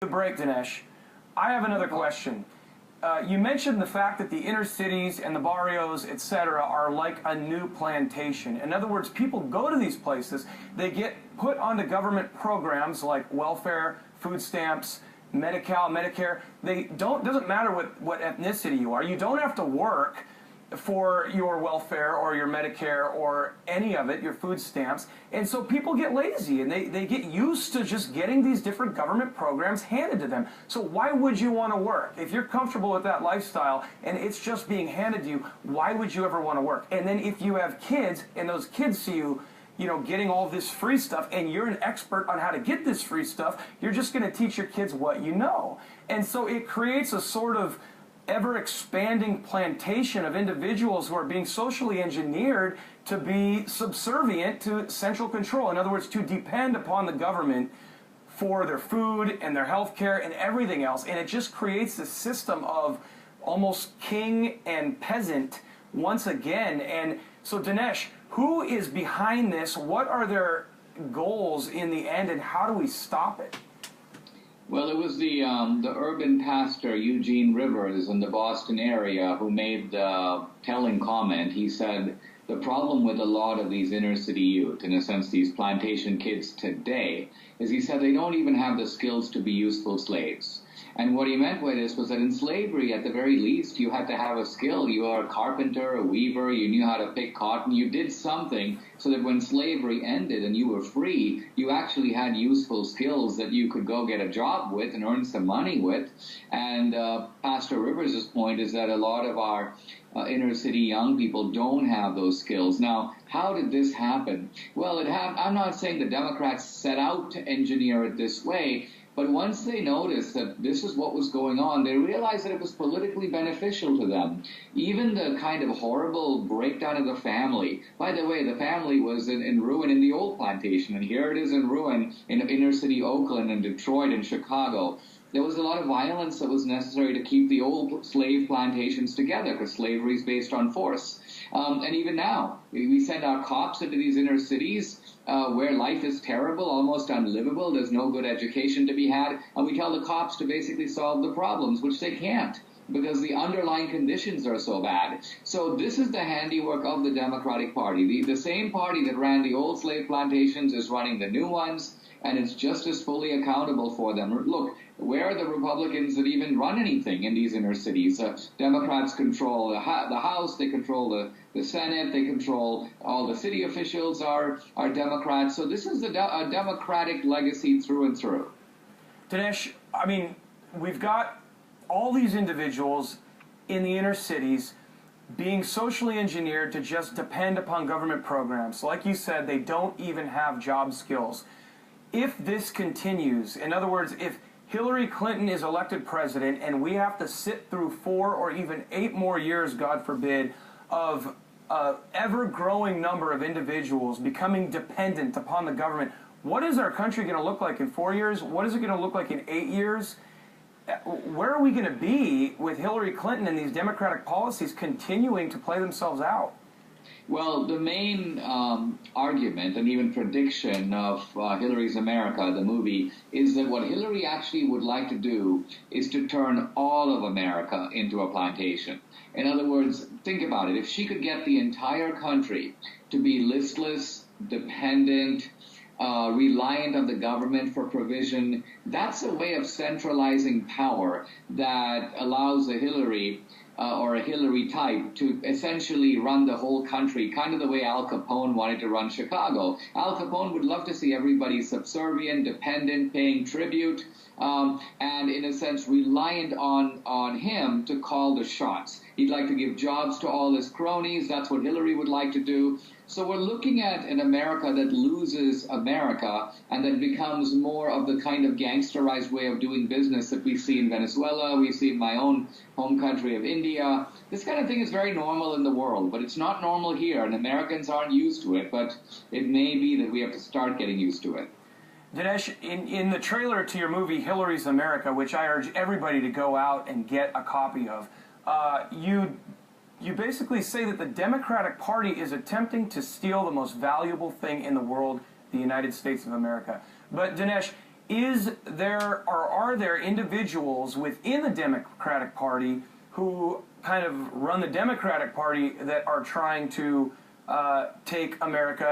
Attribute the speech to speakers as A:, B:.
A: The break, Dinesh. I have another question. You mentioned the fact that the inner cities and the barrios, etc., are like a new plantation. In other words, people go to these places, they get put onto government programs like welfare, food stamps, Medi-Cal, Medicare. Doesn't matter what ethnicity you are. You don't have to work for your welfare or your Medicare or any of it, your food stamps. And so people get lazy and they get used to just getting these different government programs handed to them. So why would you want to work? If you're comfortable with that lifestyle and it's just being handed to you, why would you ever want to work? And then if you have kids and those kids see you, getting all this free stuff, and you're an expert on how to get this free stuff, you're just going to teach your kids what you know. And so it creates a sort of ever-expanding plantation of individuals who are being socially engineered to be subservient to central control. In other words, to depend upon the government for their food and their health care and everything else. And it just creates this system of almost king and peasant once again. And so, Dinesh, who is behind this? What are their goals in the end, and how do we stop it?
B: Well, it was the urban pastor Eugene Rivers in the Boston area who made the telling comment. He said, the problem with a lot of these inner city youth, in a sense these plantation kids today, is he said they don't even have the skills to be useful slaves. And what he meant by this was that in slavery, at the very least, you had to have a skill. You were a carpenter, a weaver, you knew how to pick cotton. You did something so that when slavery ended and you were free, you actually had useful skills that you could go get a job with and earn some money with. And Pastor Rivers' point is that a lot of our inner city young people don't have those skills. Now, how did this happen? Well, I'm not saying the Democrats set out to engineer it this way, but once they noticed that this is what was going on, they realized that it was politically beneficial to them. Even the kind of horrible breakdown of the family. By the way, the family was in ruin in the old plantation, and here it is in ruin in inner city Oakland and Detroit and Chicago. There was a lot of violence that was necessary to keep the old slave plantations together, because slavery is based on force. And even now, we send our cops into these inner cities where life is terrible, almost unlivable. There's no good education to be had. And we tell the cops to basically solve the problems, which they can't, because the underlying conditions are so bad. So this is the handiwork of the Democratic Party. The same party that ran the old slave plantations is running the new ones, and it's just as fully accountable for them. Look, where are the Republicans that even run anything in these inner cities? Democrats control the House, they control the Senate, they control all the city officials are Democrats. So this is a Democratic legacy through and through.
A: Dinesh, I mean, we've got all these individuals in the inner cities being socially engineered to just depend upon government programs. Like you said, they don't even have job skills. If this continues, in other words, if Hillary Clinton is elected president and we have to sit through 4 or even 8 more years, God forbid, of an ever-growing number of individuals becoming dependent upon the government, what is our country going to look like in 4 years? What is it going to look like in 8 years? Where are we going to be with Hillary Clinton and these Democratic policies continuing to play themselves out?
B: Well, the main argument and even prediction of Hillary's America, the movie, is that what Hillary actually would like to do is to turn all of America into a plantation. In other words, think about it. If she could get the entire country to be listless, dependent, reliant on the government for provision, that's a way of centralizing power that allows a Hillary or a Hillary type to essentially run the whole country, kind of the way Al Capone wanted to run Chicago. Al Capone would love to see everybody subservient, dependent, paying tribute, and in a sense reliant on him to call the shots. He'd like to give jobs to all his cronies. That's what Hillary would like to do. So we're looking at an America that loses America and that becomes more of the kind of gangsterized way of doing business that we see in Venezuela, we see in my own home country of India. This kind of thing is very normal in the world, but it's not normal here, and Americans aren't used to it, but it may be that we have to start getting used to it.
A: Dinesh, in the trailer to your movie Hillary's America, which I urge everybody to go out and get a copy of, you basically say that the Democratic Party is attempting to steal the most valuable thing in the world, the United States of America. But Dinesh, is there or are there individuals within the Democratic Party who kind of run the Democratic Party that are trying to take America